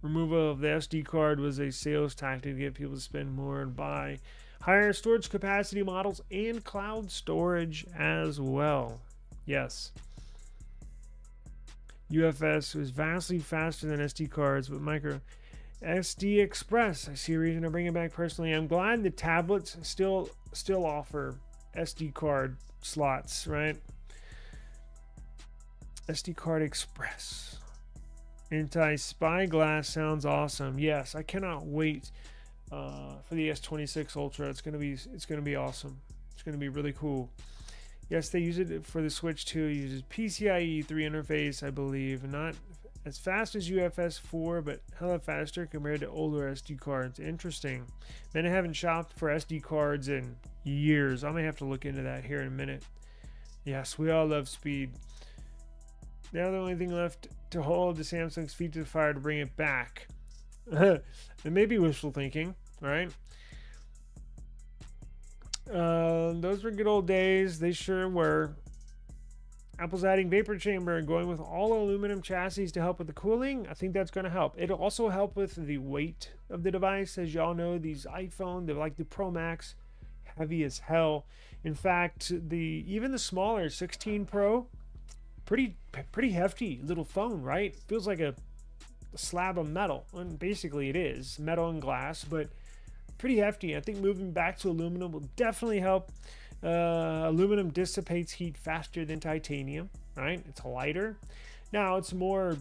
Removal of the SD card was a sales tactic to get people to spend more and buy higher storage capacity models and cloud storage as well. Yes. UFS was vastly faster than SD cards, but micro SD Express, I see a reason to bring it back personally. I'm glad the tablets still offer SD card slots, right? SD card Express. Anti-spyglass sounds awesome. Yes, I cannot wait for the S26 Ultra. It's gonna be awesome. It's gonna be really cool. Yes, they use it for the Switch too. It uses PCIe 3 interface, I believe. Not as fast as UFS 4, but hella faster compared to older SD cards. Interesting. Man, I haven't shopped for SD cards in years. I may have to look into that here in a minute. Yes, we all love speed. Now the only thing left to hold the Samsung's feet to the fire to bring it back. It may be wishful thinking, right? Those were good old days. They sure were. Apple's adding vapor chamber and going with all aluminum chassis to help with the cooling. I think that's going to help. It'll also help with the weight of the device. As y'all know, these iPhone, they're like the Pro Max, heavy as hell. In fact, even the smaller 16 Pro, pretty hefty little phone, right? Feels like a slab of metal, and basically it is metal and glass, but pretty hefty. I think moving back to aluminum will definitely help. Aluminum dissipates heat faster than titanium, right? It's lighter. Now it's more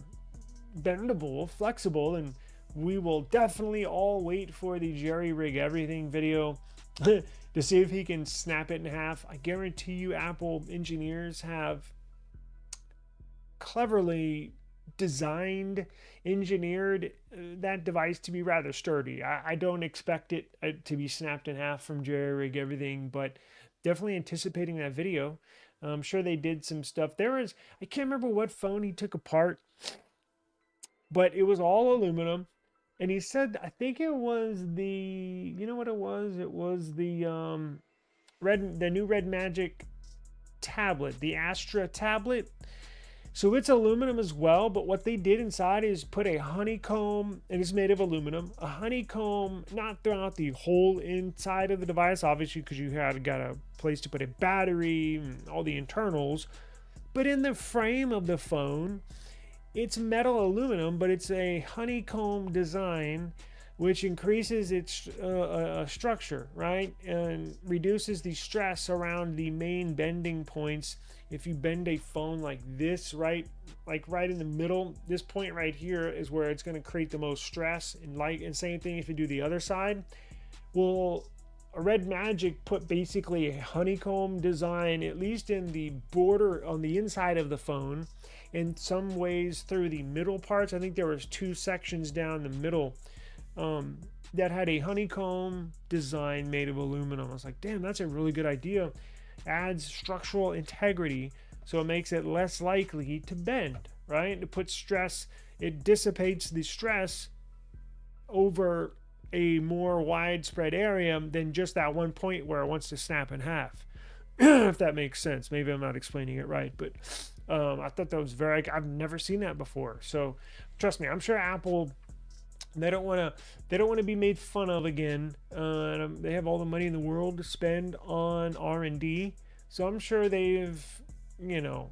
bendable, flexible, and we will definitely all wait for the Jerry Rig Everything video to see if he can snap it in half. I guarantee you Apple engineers have cleverly engineered that device to be rather sturdy. I don't expect it to be snapped in half from Jerry Rig Everything, but definitely anticipating that video. I'm sure they did some stuff. I can't remember what phone he took apart, but it was all aluminum. And he said, I think it was the, you know what it was? It was the the new Red Magic tablet, the Astra tablet. So it's aluminum as well, but what they did inside is put a honeycomb, and it's made of aluminum, a honeycomb, not throughout the whole inside of the device, obviously, because you had got a place to put a battery and all the internals, but in the frame of the phone, it's metal aluminum, but it's a honeycomb design, which increases its structure, right? And reduces the stress around the main bending points. If you bend a phone like this, right? Like right in the middle, this point right here is where it's going to create the most stress. And same thing if you do the other side. Well, a Red Magic put basically a honeycomb design, at least in the border on the inside of the phone, in some ways through the middle parts. I think there was 2 sections down the middle that had a honeycomb design made of aluminum. I was like, damn, that's a really good idea. Adds structural integrity, so it makes it less likely to bend, right? To put stress, it dissipates the stress over a more widespread area than just that one point where it wants to snap in half. If that makes sense. Maybe I'm not explaining it right, but I thought that was I've never seen that before. So trust me, I'm sure Apple, they don't want to be made fun of again. They have all the money in the world to spend on R&D, so I'm sure they've, I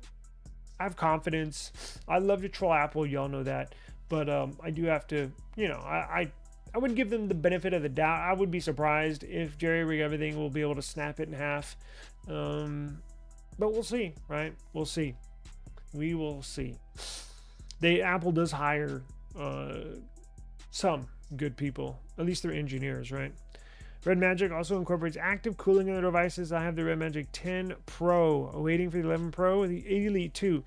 have confidence. I love to troll Apple, y'all know that, but I do have to, I would give them the benefit of the doubt. I would be surprised if jerry-rig everything will be able to snap it in half, but we'll see, right? We'll see. We will see. Apple does hire some good people, at least they're engineers, right? Red Magic also incorporates active cooling in their devices. I have the Red Magic 10 Pro, waiting for the 11 Pro, the 8 Elite 2.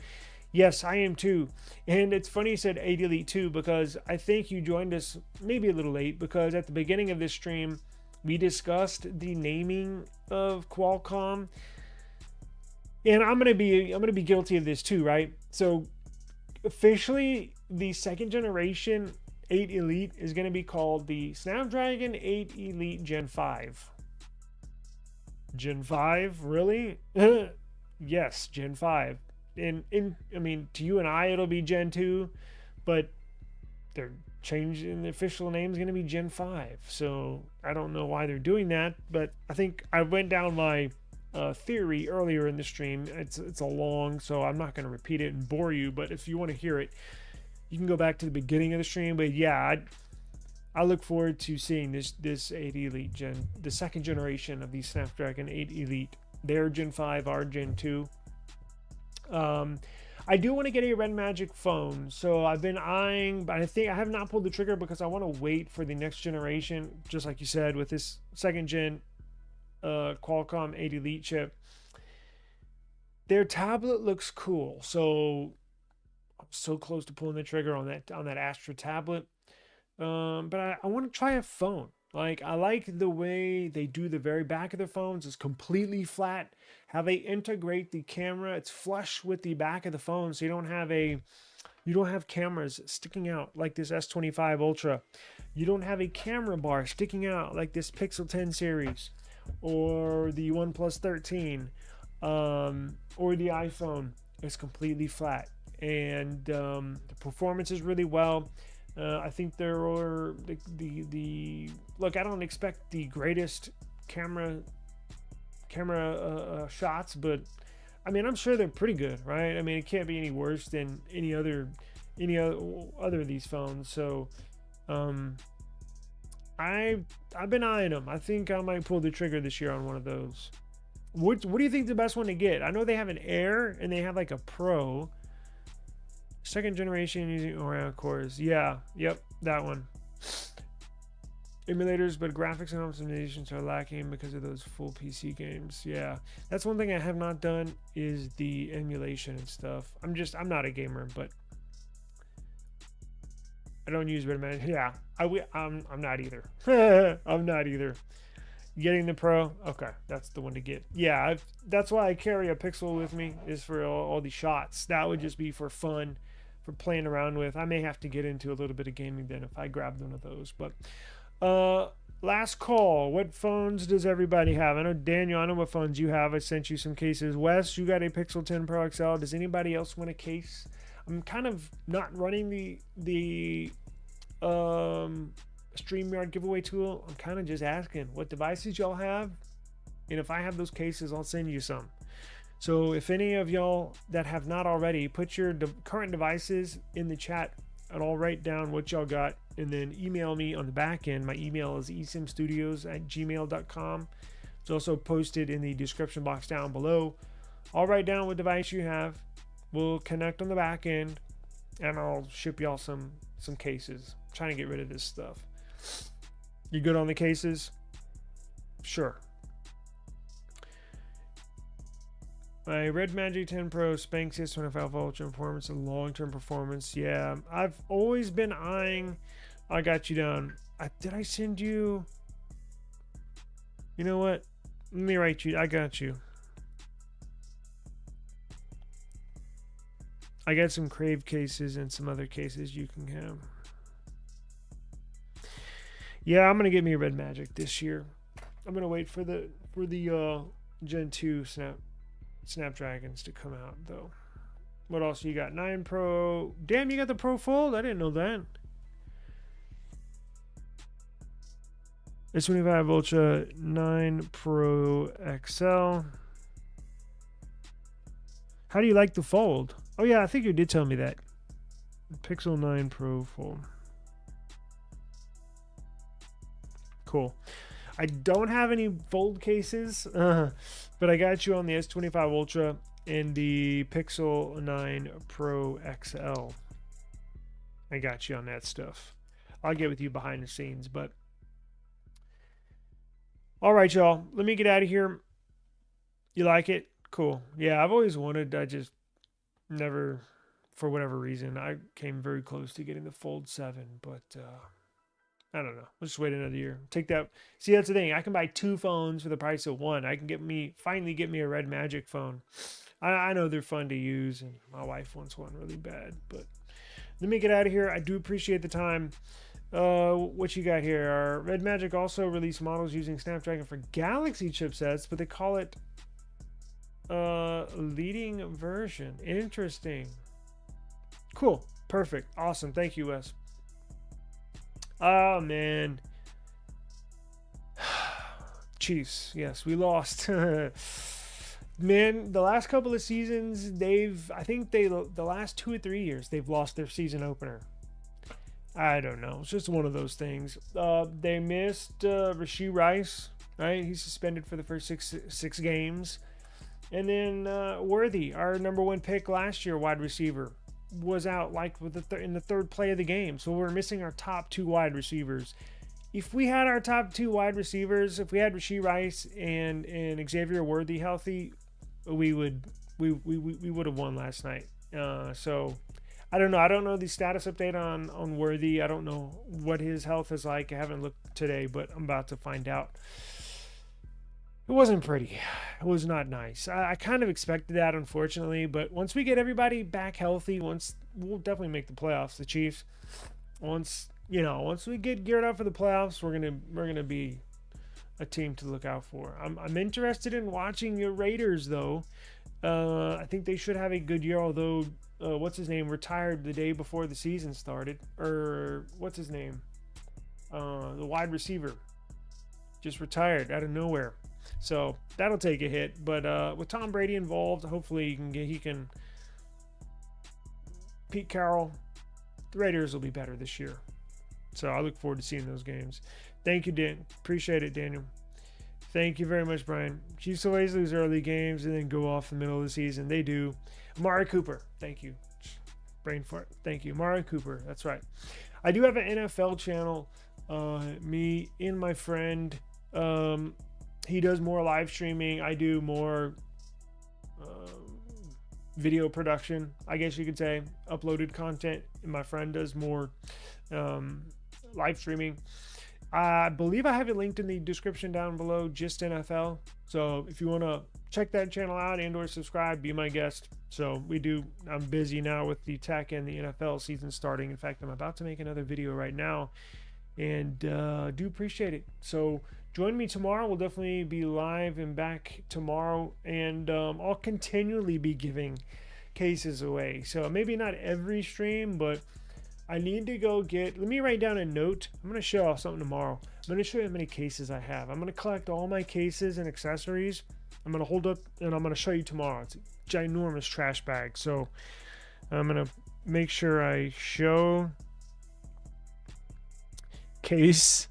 Yes, I am too. And it's funny you said 8 Elite 2, because I think you joined us maybe a little late, because at the beginning of this stream, we discussed the naming of Qualcomm. And I'm gonna be guilty of this too, right? So officially, the second generation 8 Elite is going to be called the Snapdragon 8 Elite Gen 5. Gen 5? Really? Yes, Gen 5. I mean, to you and I, it'll be Gen 2, but they're changing, the official name is going to be Gen 5. So I don't know why they're doing that, but I think I went down my theory earlier in the stream. It's a long, so I'm not going to repeat it and bore you, but if you want to hear it, you can go back to the beginning of the stream. But yeah, I look forward to seeing this 8 Elite the second generation of the Snapdragon 8 Elite. Their Gen 5, our Gen 2. I do want to get a Red Magic phone, so I've been eyeing, but I think I have not pulled the trigger because I want to wait for the next generation, just like you said, with this second gen Qualcomm 8 Elite chip. Their tablet looks cool, so I'm so close to pulling the trigger on that Astra tablet. But I want to try a phone. Like, I like the way they do the very back of their phones. It's completely flat. How they integrate the camera, it's flush with the back of the phone, so you don't have cameras sticking out like this S25 Ultra. You don't have a camera bar sticking out like this Pixel 10 series or the OnePlus 13 or the iPhone. It's completely flat, and the performance is really well. I think there are the look. I don't expect the greatest camera shots, but I mean, I'm sure they're pretty good, right? I mean, it can't be any worse than any other of these phones. So I've been eyeing them. I think I might pull the trigger this year on one of those. What do you think the best one to get? I know they have an Air and they have like a Pro. Second generation using Oreo cores. Yeah, yep, that one. Emulators, but graphics and optimizations are lacking because of those full PC games. Yeah, that's one thing I have not done is the emulation and stuff. I'm not a gamer, but I don't use Red Magic. Yeah, I'm not either. I'm not either. Getting the Pro, okay, that's the one to get. Yeah, that's why I carry a Pixel with me, is for all the shots. That would just be for fun playing around with. I may have to get into a little bit of gaming then if I grab one of those. But last call. What phones does everybody have? I know Daniel, I know what phones you have. I sent you some cases. Wes, you got a Pixel 10 Pro XL. Does anybody else want a case? I'm kind of not running the StreamYard giveaway tool. I'm kind of just asking what devices y'all have, and if I have those cases, I'll send you some. So if any of y'all that have not already, put your current devices in the chat, and I'll write down what y'all got, and then email me on the back end. My email is eSIMstudios@gmail.com. It's also posted in the description box down below. I'll write down what device you have. We'll connect on the back end, and I'll ship y'all some cases. I'm trying to get rid of this stuff. You good on the cases? Sure. My Red Magic 10 Pro Spanx S25 Ultra performance and long-term performance. Yeah, I've always been eyeing. I got you down. Did I send you? You know what? Let me write you. I got you. I got some Crave cases and some other cases you can have. Yeah, I'm gonna get me a Red Magic this year. I'm gonna wait for the Gen 2 Snapdragons to come out though. What else you got? 9 Pro. Damn, you got the Pro Fold? I didn't know that. S25 Ultra 9 Pro XL. How do you like the Fold? Oh yeah, I think you did tell me that. Pixel 9 Pro Fold. Cool. I don't have any Fold cases, but I got you on the S25 Ultra and the Pixel 9 Pro XL. I got you on that stuff. I'll get with you behind the scenes, but all right, y'all. Let me get out of here. You like it? Cool. Yeah, I've always wanted. I just never, for whatever reason, I came very close to getting the Fold 7, but I don't know. Let's just wait another year. Take that. See, that's the thing. I can buy 2 phones for the price of 1. I can finally get me a Red Magic phone. I know they're fun to use, and my wife wants one really bad. But let me get out of here. I do appreciate the time. What you got here? Our Red Magic also released models using Snapdragon for Galaxy chipsets, but they call it leading version. Interesting. Cool. Perfect. Awesome. Thank you, Wes. Oh man. Chiefs. Yes, we lost. Man, the last couple of seasons, I think the last 2 or 3 years, they've lost their season opener. I don't know. It's just one of those things. They missed Rashee Rice, right? He's suspended for the first six games. And then Worthy, our #1 pick last year, wide receiver, was out like with in the third play of the game. So we're missing our top 2 wide receivers. If we had our top 2 wide receivers, if we had Rashee Rice and Xavier Worthy healthy, we would have won last night. So I don't know. I don't know the status update on Worthy. I don't know what his health is like. I haven't looked today, but I'm about to find out. It wasn't pretty. It was not nice. I kind of expected that, unfortunately. But once we get everybody back healthy, we'll definitely make the playoffs. The Chiefs, once we get geared up for the playoffs, we're gonna be a team to look out for. I'm interested in watching the Raiders though. I think they should have a good year. Although, what's his name retired the day before the season started, or what's his name? The wide receiver just retired out of nowhere. So that'll take a hit, but with Tom Brady involved, hopefully he can. Pete Carroll, the Raiders will be better this year. So I look forward to seeing those games. Thank you, Dan. Appreciate it, Daniel. Thank you very much, Brian. Chiefs always lose early games and then go off in the middle of the season. They do. Amari Cooper, thank you. Brain fart. Thank you, Amari Cooper. That's right. I do have an NFL channel. Me and my friend. He does more live streaming. I do more video production, I guess you could say, uploaded content. And my friend does more live streaming. I believe I have it linked in the description down below, just NFL. So if you want to check that channel out and or subscribe, be my guest. So I'm busy now with the tech and the NFL season starting. In fact, I'm about to make another video right now, and do appreciate it. So join me tomorrow. We'll definitely be live and back tomorrow, and I'll continually be giving cases away. So maybe not every stream, but I need to go let me write down a note. I'm going to show off something tomorrow. I'm going to show you how many cases I have. I'm going to collect all my cases and accessories. I'm going to hold up and I'm going to show you tomorrow. It's a ginormous trash bag. So I'm going to make sure I show case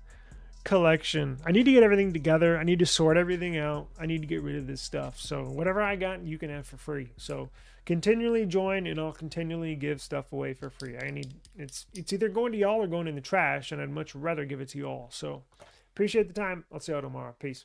collection. I need to get everything together. I need to sort everything out. I need to get rid of this stuff. So whatever I got, you can have for free. So continually join and I'll continually give stuff away for free. It's either going to y'all or going in the trash, and I'd much rather give it to y'all. So appreciate the time. I'll see y'all tomorrow. Peace.